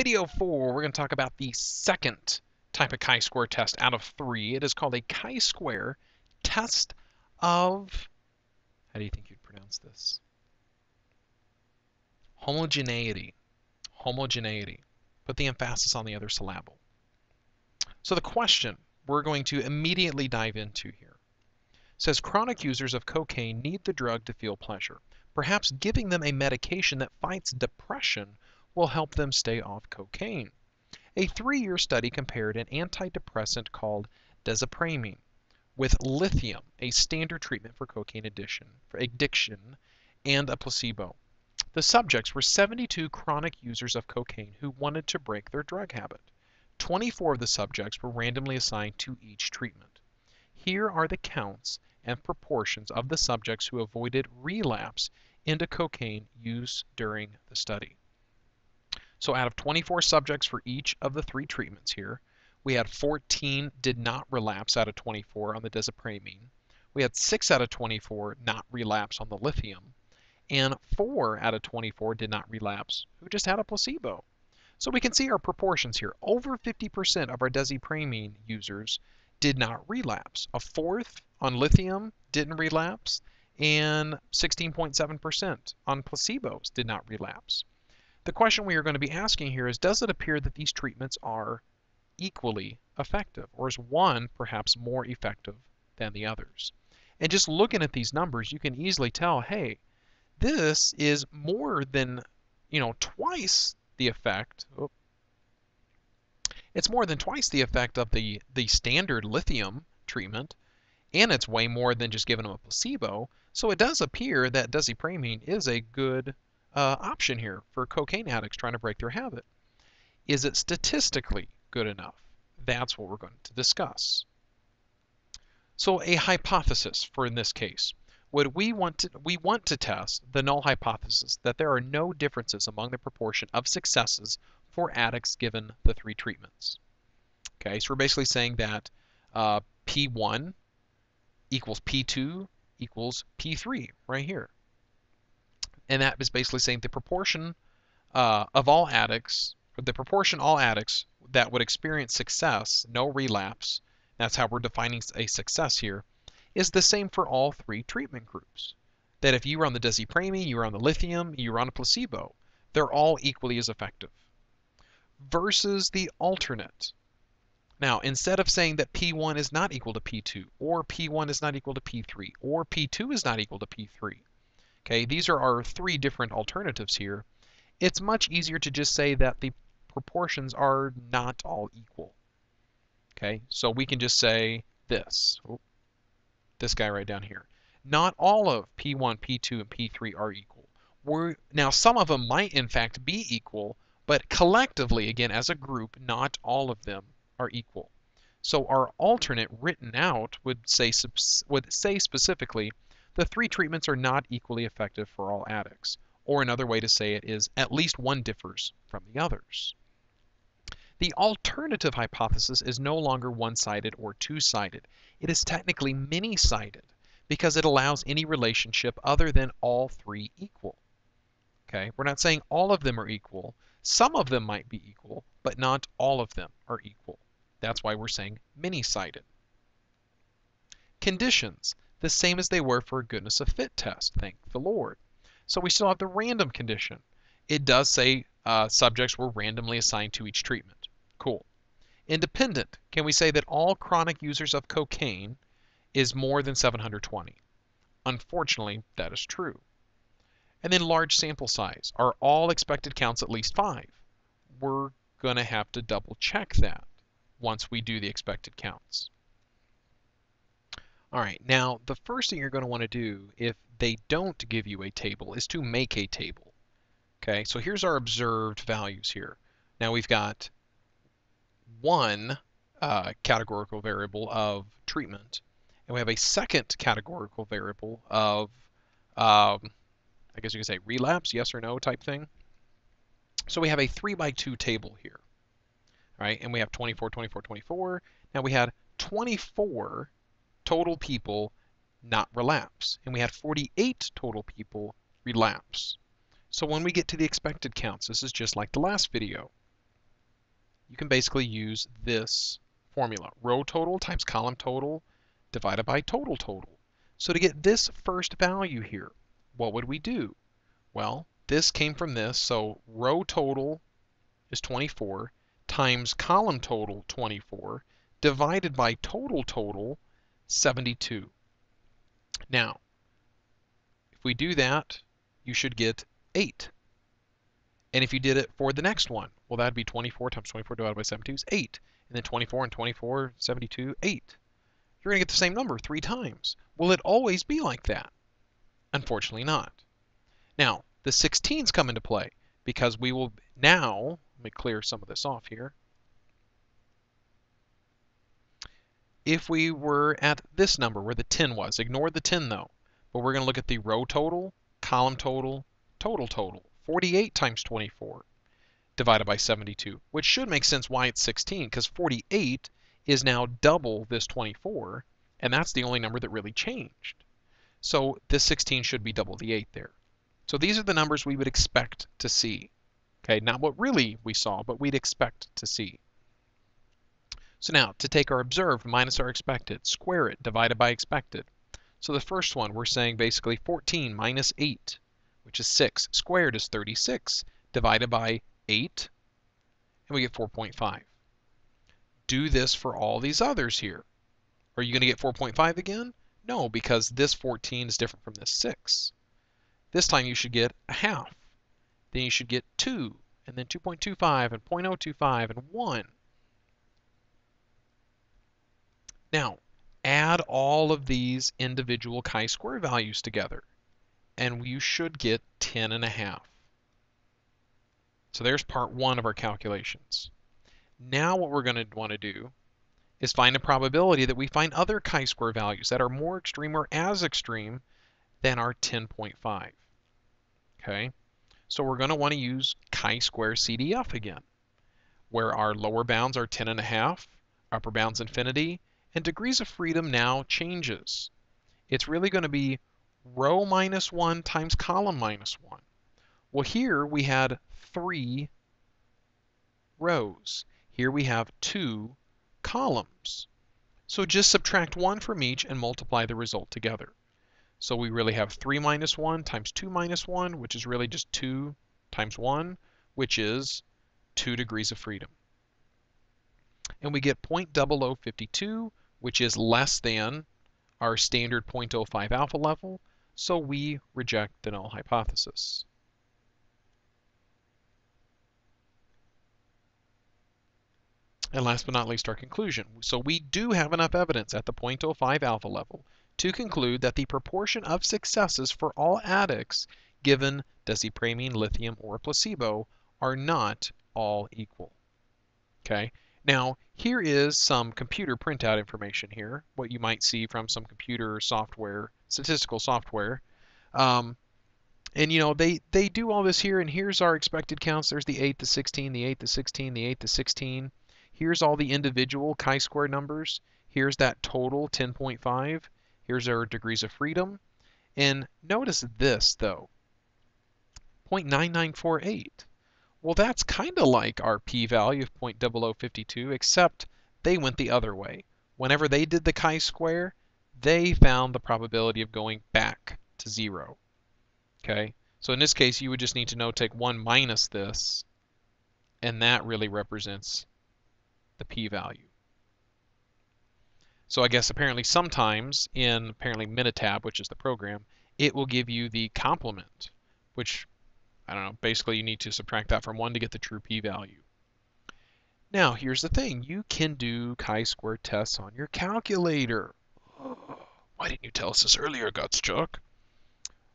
Video 4, we're going to talk about the second type of chi-square test out of 3. It is called a chi-square test of, how do you think you'd pronounce this? Homogeneity. Homogeneity. Put the emphasis on the other syllable. So the question we're going to immediately dive into here says chronic users of cocaine need the drug to feel pleasure. Perhaps giving them a medication that fights depression will help them stay off cocaine. A 3-year study compared an antidepressant called desipramine with lithium, a standard treatment for cocaine addiction, and a placebo. The subjects were 72 chronic users of cocaine who wanted to break their drug habit. 24 of the subjects were randomly assigned to each treatment. Here are the counts and proportions of the subjects who avoided relapse into cocaine use during the study. So out of 24 subjects for each of the 3 treatments here, we had 14 did not relapse out of 24 on the desipramine. We had 6 out of 24 not relapse on the lithium, and 4 out of 24 did not relapse who just had a placebo. So we can see our proportions here. Over 50% of our desipramine users did not relapse. A fourth on lithium didn't relapse, and 16.7% on placebos did not relapse. The question we are going to be asking here is, does it appear that these treatments are equally effective, or is one perhaps more effective than the others? And just looking at these numbers, you can easily tell, hey, this is more than, twice the effect. It's more than twice the effect of the standard lithium treatment, and it's way more than just giving them a placebo. So it does appear that desipramine is a good option here for cocaine addicts trying to break their habit. Is it statistically good enough? That's what we're going to discuss. So a hypothesis for in this case. We want to test the null hypothesis that there are no differences among the proportion of successes for addicts given the 3 treatments. Okay, so we're basically saying that P1 equals P2 equals P3 right here. And that is basically saying the proportion of all addicts, or the proportion all addicts that would experience success, no relapse, that's how we're defining a success here, is the same for all 3 treatment groups. That if you were on the desipramine, you were on the lithium, you were on a placebo, they're all equally as effective. Versus the alternate. Now, instead of saying that P1 is not equal to P2, or P1 is not equal to P3, or P2 is not equal to P3, okay, these are our 3 different alternatives here. It's much easier to just say that the proportions are not all equal. Okay, so we can just say this. This guy right down here. Not all of P1, P2, and P3 are equal. Now, some of them might in fact be equal, but collectively, again, as a group, not all of them are equal. So our alternate written out would say specifically the 3 treatments are not equally effective for all addicts. Or another way to say it is at least one differs from the others. The alternative hypothesis is no longer one-sided or two-sided. It is technically many-sided because it allows any relationship other than all 3 equal. Okay, we're not saying all of them are equal. Some of them might be equal, but not all of them are equal. That's why we're saying many-sided. Conditions, the same as they were for a goodness of fit test, thank the Lord. So we still have the random condition. It does say subjects were randomly assigned to each treatment. Cool. Independent, can we say that all chronic users of cocaine is more than 720? Unfortunately, that is true. And then large sample size. Are all expected counts at least 5? We're going to have to double check that once we do the expected counts. All right, now the first thing you're going to want to do if they don't give you a table is to make a table. Okay, so here's our observed values here. Now we've got one categorical variable of treatment, and we have a second categorical variable of, I guess you could say relapse, yes or no type thing. So we have a 3x2 table here, right? And we have 24, 24, 24. Now we had 24 total people not relapse, and we had 48 total people relapse. So when we get to the expected counts, this is just like the last video. you can basically use this formula. Row total times column total divided by total total. So to get this first value here, what would we do? Well, this came from this, so row total is 24 times column total 24 divided by total total 72. Now, if we do that, you should get 8. And if you did it for the next one, well, that'd be 24 times 24 divided by 72 is 8. And then 24 and 24, 72, 8. You're going to get the same number 3 times. Will it always be like that? Unfortunately not. Now, the 16s come into play because we will now, let me clear some of this off here. If we were at this number where the 10 was, ignore the 10 though, but we're going to look at the row total, column total, total total. 48 times 24 divided by 72, which should make sense why it's 16, because 48 is now double this 24, and that's the only number that really changed. So this 16 should be double the 8 there. So these are the numbers we would expect to see. Okay, not what really we saw, but we'd expect to see. So now, to take our observed minus our expected, square it, divided by expected. So the first one, we're saying basically 14 minus 8, which is 6, squared is 36, divided by 8, and we get 4.5. Do this for all these others here. Are you going to get 4.5 again? No, because this 14 is different from this 6. This time you should get a half. Then you should get 2, and then 2.25, and 0.025, and 1. Now, add all of these individual chi-square values together, and you should get 10.5. So there's part 1 of our calculations. Now what we're going to want to do is find a probability that we find other chi-square values that are more extreme or as extreme than our 10.5. Okay, so we're going to want to use chi-square CDF again, where our lower bounds are 10.5, upper bounds infinity, and degrees of freedom now changes. It's really going to be row minus 1 times column minus 1. Well, here we had 3 rows. Here we have 2 columns. So just subtract 1 from each and multiply the result together. So we really have 3 minus 1 times 2 minus 1, which is really just 2 times 1, which is 2 degrees of freedom. And we get 0.0052, which is less than our standard 0.05 alpha level, so we reject the null hypothesis. And last but not least, our conclusion. So we do have enough evidence at the 0.05 alpha level to conclude that the proportion of successes for all addicts given desipramine, lithium, or placebo are not all equal. Okay. Now, here is some computer printout information here, what you might see from some computer software, statistical software. And you know, they do all this here, and here's our expected counts. There's the 8 to 16, the 8 to 16, the 8 to 16. Here's all the individual chi-square numbers. Here's that total 10.5. Here's our degrees of freedom. And notice this, though, 0.9948. Well, that's kind of like our p-value of 0.0052, except they went the other way. Whenever they did the chi-square, they found the probability of going back to 0. Okay, so in this case, you would just need to know, take 1 minus this, and that really represents the p-value. So I guess apparently sometimes in apparently Minitab, which is the program, it will give you the complement, which, I don't know, basically you need to subtract that from 1 to get the true p-value. Now, here's the thing. You can do chi-square tests on your calculator. Why didn't you tell us this earlier, Chuck?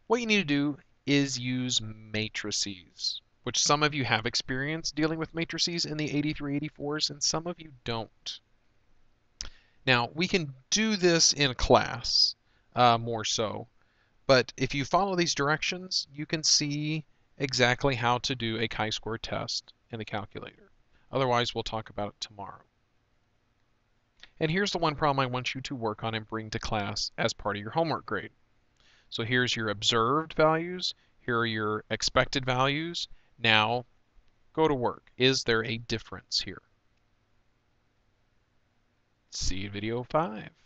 What you need to do is use matrices, which some of you have experience dealing with matrices in the 8384s, and some of you don't. Now, we can do this in class more so, but if you follow these directions, you can see exactly how to do a chi-square test in the calculator. Otherwise, we'll talk about it tomorrow. And here's the one problem I want you to work on and bring to class as part of your homework grade. So here's your observed values. Here are your expected values. Now, go to work. Is there a difference here? see you in video 5.